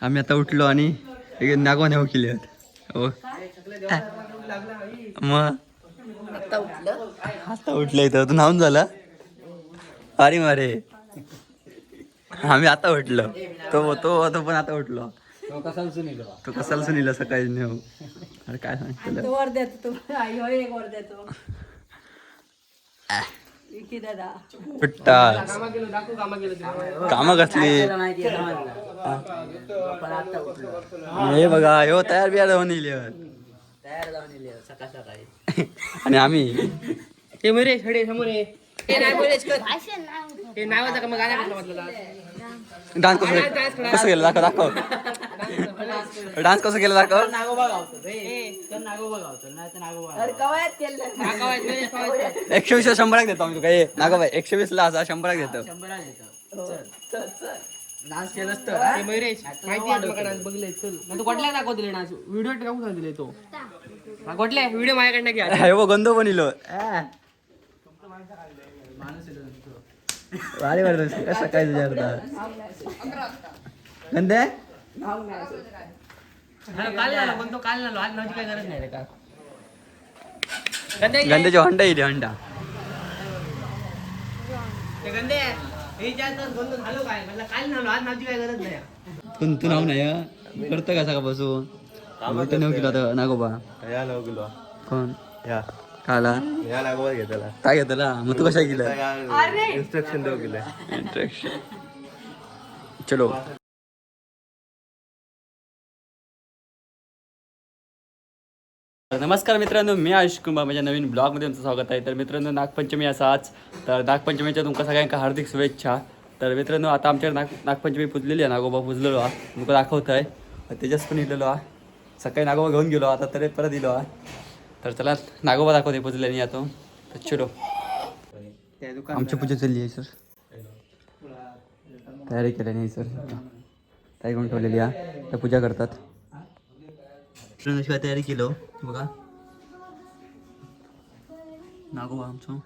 आम्ही आता उठलो आणि नागवा नेऊ केली हो मग आता उठलं इथं तू नाहून झाला अरे मारे आम्ही आता उठलो तो तो तो पण आता उठलो तो कसाला सुनीला सकाळी नेऊ अरे काय सांगतो वर देतो एक वर देतो पिट्टा कामा कसली हे बघा हो तयार बियार जाऊन आणि आम्ही ते मरे छडे समोर ये ते नाही बोलेच कर ते नावाचा का मग गाणं कसं म्हटलं डान्स कसं केलं दाखव डान्स कसं केलं दाखव नागोबा गावतो रे तर नागोबा गावतो नाही तर नागोबा अरे कवायत केलं नागोबा 120 100 देतो आम्ही तुका नागो भाई 120 ला 100 देतो 100 देतो डान्स केलंस तर ते मयुरेश माहिती आहे तुला डान्स बघले चल नाही तू कुठल्या दाखवतले डान्स व्हिडिओ टाकून सांगितले तो कुठल्या व्हिडिओ माझ्याकडनं घ्या हे वो गंदो बनिलो वारे वारे कसं काय तुझ्या गंदे काल झाला पण तो काल झालो आज माझी काही गरज नाही रे का गंदेची हंडा येईल हंडा ते गंदे हे जास्त बंद झालो काय म्हटलं काल झालो आज माझी काही गरज नाही तू नाव नाही करतं का सकाळपासून तर नेऊ गेलो आता नागोबा या लाव गेलो कोण या काला या लागोबा घेतला काय घेतला मग तू कशा गेलं इन्स्ट्रक्शन देऊ गेले इंट्रॅक्शन चलो नमस्कार मित्रांनो मी आयुष कुंभा माझ्या नवीन ब्लॉगमध्ये तुमचं स्वागत आहे तर मित्रांनो नागपंचमी असा आज तर नागपंचमीच्या तुमका सगळ्यांका हार्दिक शुभेच्छा तर मित्रांनो आता आमच्या नागपंचमी पुजलेली आहे नागोबा पुजलेलो हा तुमका दाखवत आहे तेजस पण इलेलो हा सकाळी नागोबा घेऊन गेलो आता तरी परत इलो हा तर चला नागोबा दाखवते पुजल्याने आता तर चलो आमची पूजा चालली आहे सर तयारी केली नाही सर तयारी करून ठेवलेली आहे त्या पूजा करतात शिवाय तयारी केलो बघा नागोबा आमचं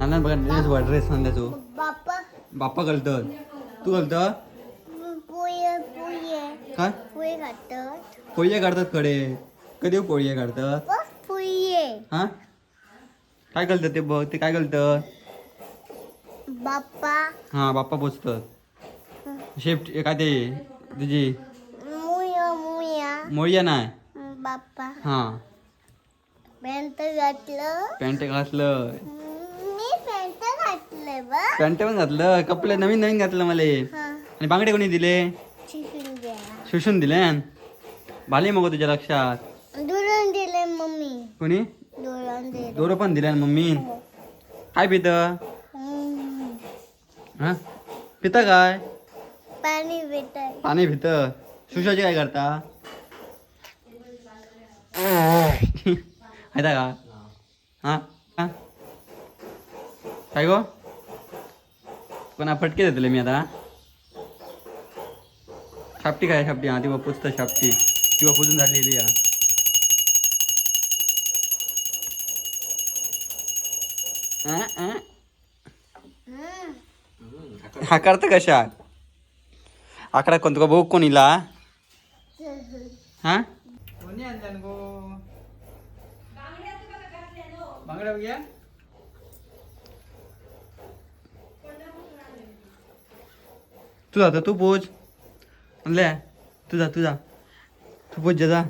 नाना बघा ड्रेस ड्रेस सांगा तू बाप्पा घालतं तू घालतं काय पोळ्या काढतात कडे कधी पोळ्या काढतात हा काय घालतं ते बघ ते काय घालतं बाप्पा हा बाप्पा पोचतात शेफ्ट काय ते तुझी मोळ्या नाही बाप्पा हा पॅन्ट घातलं पॅन्ट घातलं मी पॅन्ट घातलं बा पॅन्ट पण घातलं कपडे नवीन नवीन घातलं मला आणि बांगडे कोणी दिले चिकन द्या शोषून दिले भाले मग तुझ्या लक्षात दुरून दिले मम्मी कोणी दुरून दिले दोरं पण दिले मम्मी काय पित हा पिता काय पाणी भेटाय पाणी पित सुशाची काय करता माहिता का हा हा काय गो कोणा फटके देतले मी आता शापटी काय शापटी हा ती पुजतं शापटी किंवा पुजून झालेली या हा करतं कशा आकडा कोण तुका बघ कोण इला हा कोणी आणल्या गो बांगड्या बघूया तू जाता तू पोच आणल्या तुझा तू पोच जा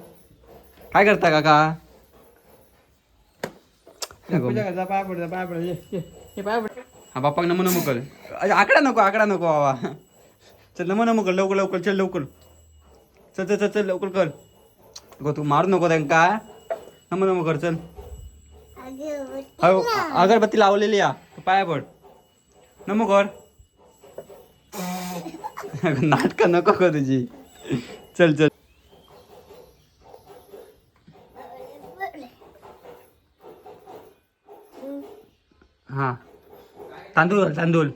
काय करता काका पाय पड हा बाप्पा नमो नमो कर आकडा नको बाबा चल नमो नमो कर लवकर चल लवकर चल लवकर कर गो तू मारू नको त्यांका नमो नमो कर चल हो अगरबत्ती लावलेली या तू पाया पड नमो कर नाटक नको कर तुझी चल चल हा तांदूळ घाल, तांदूळ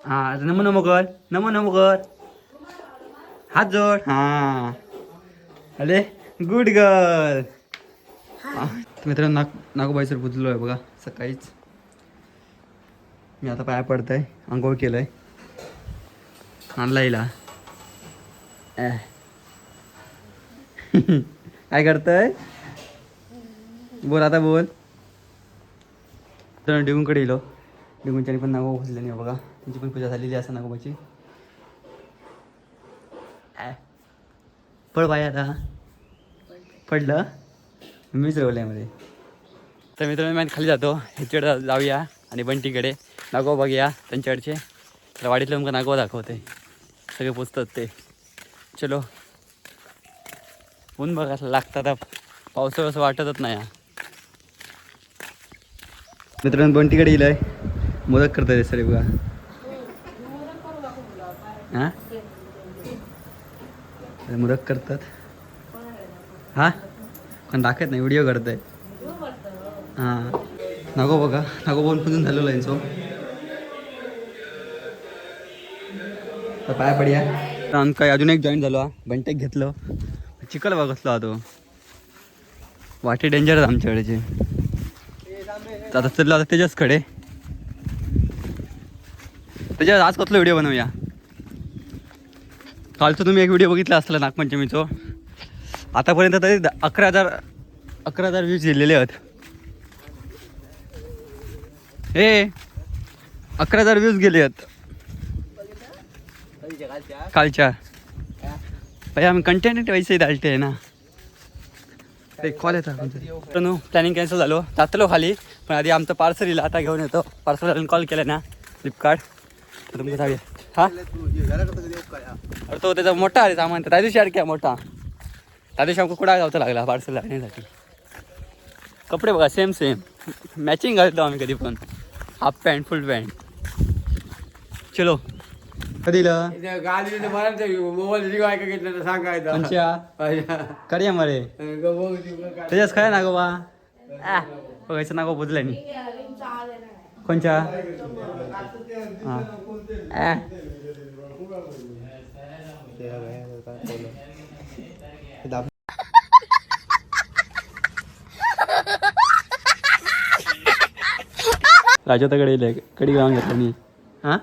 हा नमो नमो कर नमो नमो कर हात जोड हा अरे गुड गर्ल मित्रांनो नागोबाईसर बुजलो आहे बघा सकाळीच मी आता पाया पडतंय आंघोळ केलंय आणला हिला काय करतंय बोल आता बोल तर डिगूंकडे येलो डिगूंच्यानी पण नागोबा बसले नाही बघा त्यांची पण पूजा झालेली असं नागोबाची पड बाय आता पडलं मीच रवल्यामध्ये तर मित्रांनो मी खाली जातो ह्याच्याकडे जाऊया आणि बंटीकडे नागोबा बघूया त्यांच्याकडचे तर वाडीतलं मग नागोबा दाखवते सगळे पोचतात ते चलो ऊन बघा लागतात पावसाळं असं वाटतच नाही मित्रांनो बंटीकडे येईल मोदक करतात सर बघा हां मोदक करतात हां पण दाखवत नाही व्हिडिओ करत आहे हां नागो बघा नागो बोल पुजून झालेलं आहे सो तर पाया पडूया काय अजून एक जॉईन झालो बंटेक घेतलं चिकल बघतलो हा तो वाटे डेंजर आमच्याकडेचे आता चललो आता त्याच्याच कडे त्याच्यात आज कसला व्हिडिओ बनवूया कालचं तुम्ही एक व्हिडिओ बघितला असला नागपंचमीचो आतापर्यंत तरी 11,000 व्ह्यूज दिलेले आहेत हे 11,000 व्ह्यूज गेले आहेत कालच्या भाई आम्ही कंटेंट वैसे डालते आहे ना ते कॉल येतात प्लॅनिंग कॅन्सल झालो जातलो खाली पण आधी आमचं पार्सल येईल आता घेऊन येतो पार्सल कॉल केला ना फ्लिपकार्ट तर तुमचं जाऊया हा अरे तो त्याचा मोठा आहे सामान त्या दिवशी अडक्या मोठा त्या दिवशी आमका कुठं जावचं लागला पार्सल आणण्यासाठी कपडे बघा सेम मॅचिंग घालतो आम्ही कधी पण हाफ पॅन्ट फुल पॅन्ट चलो कधी मोबाईल घेतलं सांगायचं करूया मरे त्याच्याच काय ना गो बा बघायचं ना गो बुजलं मी कोणच्या हां राजोताकडे येईल कडी गावून घेतलं मी हां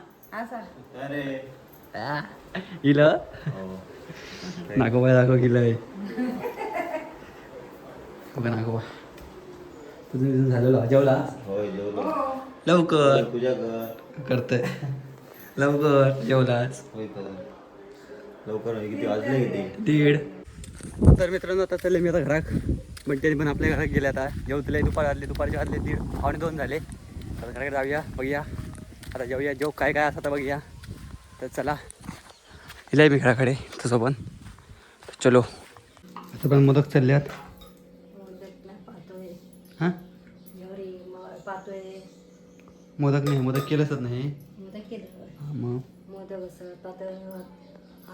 इलं नागोबा दाखव गेलंय बघा नागोबा तुझं झालेलं जेवला लवकर पूजा कर करतोय लवकर जेवलाच लवकर किती वाजले किती 1:30 तर मित्रांनो आता चालले मी आता घरात बंट्याने पण आपल्या घरात गेले आता जेवतले दुपारचे वाजले 1:30-1:15 झाले आता घराकडे जाऊया बघूया आता जेवूया जेव काय काय असं आता बघूया तर चला हिलाय मी घराकडे तसं पण चलो आता पण मोदक चालल्यात हां मोदक नाही मोदक केलंच नाही मग मोदक असं पातळ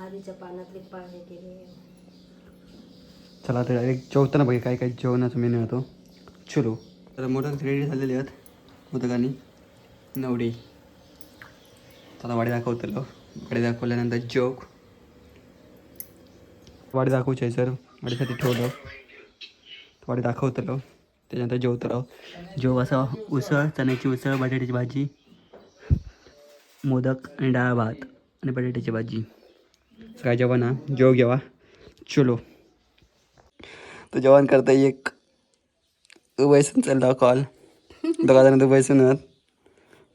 आधीच्या पानातले पाणी केले चला तर डायरेक्ट जेवताना बघा काय काय जेवणाचा मेनू होतो चलो तर मोदक रेडी झालेले आहेत मोदकाने नवडी आता वाडी दाखवतलो वाडी दाखवल्यानंतर जोक वाडी दाखवची आहे सर वाडीसाठी ठेवलं वाडी दाखवतलो त्याच्यानंतर जेवतलो जेव असा उसळ चण्याची उसळ बटाट्याची भाजी मोदक आणि डाळ भात आणि बटाट्याची भाजी काय जेवण जेव घ्यावा चलो तो जेवण करता एक दुबईसून चालला कॉल दोघा जण दुबईसून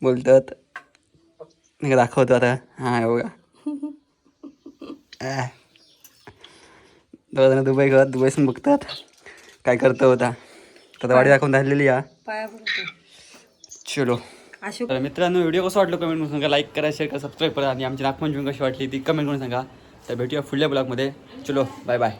बोलतात नाही का दाखवतो आता हां बघा दोघा जण दुबईसून बघतात काय करतो होता आता वाडी दाखवून झालेली या चलो तर मित्रांनो व्हिडिओ कसं वाटलं कमेंट करून सांगा लाईक करा शेअर करा सबस्क्राईब करा आणि आमची नागपंचमी कशी वाटली ती कमेंट करून सांगा तर भेटूया पुढल्या ब्लॉगमध्ये चलो बाय बाय